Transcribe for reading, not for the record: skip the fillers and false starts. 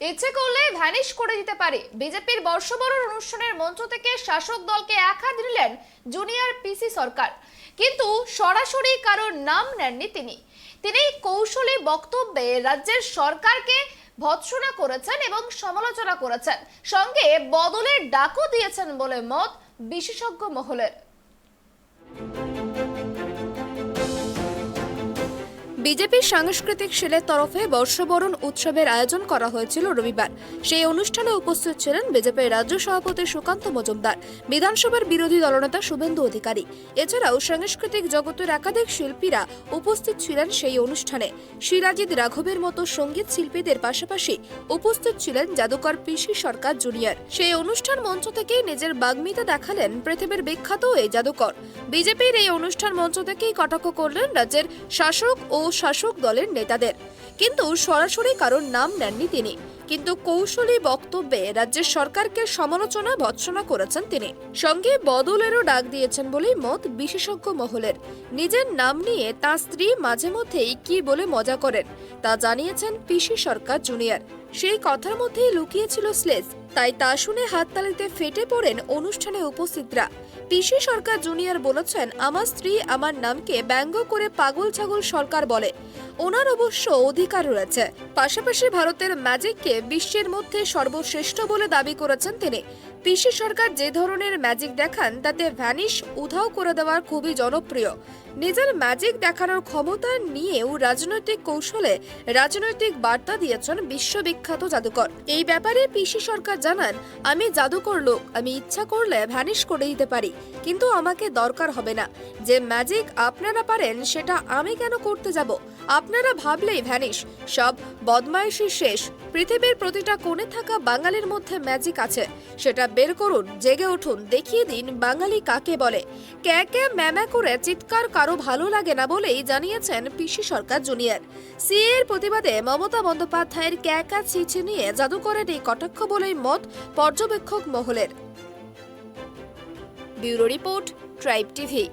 ইচ্ছে করলে ভ্যানিশ করে দিতে পারে। বিজেপির বর্ষবরণ অনুষ্ঠানের মঞ্চ থেকে শাসক দলকে এক হাত নিলেন জুনিয়র পিসি সরকার, কিন্তু সরাসরি কারোর নাম নেননি তিনি কৌশলী বক্তব্যে রাজ্যের সরকারকে ভৎসনা করেছেন এবং সমালোচনা করেছেন, সঙ্গে বদলের ডাকও দিয়েছেন বলে মত বিশেষজ্ঞ মহলের। বিজেপির সাংস্কৃতিক সেলের তরফে বর্ষবরণ উৎসবের আয়োজন করা হয়েছিল রবিবার। সেই অনুষ্ঠানে উপস্থিত ছিলেন বিজেপির রাজ্য সভাপতি সুকান্ত মজুমদার, বিধানসভার বিরোধী দলনেতা শুভেন্দু অধিকারী। এছাড়াও সাংস্কৃতিক জগতের একাধিক শিল্পীরা উপস্থিত ছিলেন সেই অনুষ্ঠানে। শিলাজিৎ রাঘবের মতো সঙ্গীত শিল্পীদের পাশাপাশি উপস্থিত ছিলেন জাদুকর পিসি সরকার জুনিয়র। সেই অনুষ্ঠান মঞ্চ থেকেই নিজের বাগ্মিতা দেখালেন পৃথিবীর বিখ্যাত এই জাদুকর। বিজেপির এই অনুষ্ঠান মঞ্চ থেকেই কটাক্ষ করলেন রাজ্যের শাসক ও শাসক দলের নেতাদের, কিন্তু সরাসরি কারোর নাম নেননি তিনি। কিন্তু কৌশলী বক্তব্যে রাজ্যের সরকারকে সমালোচনা ভৎসনা করেছেন তিনি, সঙ্গে বদলেরও ডাক দিয়েছেন বলেই মত বিশেষজ্ঞ মহলের। নিজের নাম নিয়ে তার স্ত্রী মাঝে মধ্যেই কি বলে মজা করেন তা জানিয়েছেন পিসি সরকার জুনিয়র। সেই কথার মধ্যেই লুকিয়েছিল শ্লেষ, তাই তা শুনে হাততালিতে ফেটে পড়েন অনুষ্ঠানে উপস্থিতরা। পিসি সরকার জুনিয়র বলেছেন, আমার স্ত্রী আমার নামকে ব্যঙ্গ করে পাগল ছাগল সরকার বলে, ওনার অবশ্য অধিকার রয়েছে। পাশাপাশি ভারতের ম্যাজিককে বিশ্বের মধ্যে সর্বশ্রেষ্ঠ বলে দাবি করেছেন তিনি। পিসি সরকার যে ধরনের ম্যাজিক দেখান তাতে ভ্যানিশ উধাও করে দেওয়ার খুবই জনপ্রিয়। নিজের ম্যাজিক দেখানোর ক্ষমতা নিয়েও রাজনৈতিক কৌশলে রাজনৈতিক বার্তা দিয়েছেন বিশ্ববিখ্যাত জাদুকর। এই ব্যাপারে পিসি সরকার জানান, আমি জাদুকর লোক, আমি ইচ্ছা করলে ভ্যানিশ করে দিতে পারি, কিন্তু আমাকে দরকার হবে না। যে ম্যাজিক আপনারা পারেন সেটা আমি কেন করতে যাব? আপনারা ভাবলেই ভ্যানিশ। সব বদমাইশি শেষ। পৃথিবীর প্রতিটা কোণে থাকা বাঙালির মধ্যে ম্যাজিক আছে, সেটা বের করুন, জেগে উঠুন, দেখিয়ে দিন বাঙালি কাকে বলে। ক্যাঁ ম্যামা করে চিৎকার কারো ভালো লাগে না বলেই জানিয়েছেন পিসি সরকার জুনিয়র। সিএর প্রতিবাদে মমতা বন্দ্যোপাধ্যায়ের ক্যাঁ ছিছি নিয়ে জাদুকরের এই কটাক্ষ বলেই মত পর্যবেক্ষক মহলের। Bureau report, tribe TV.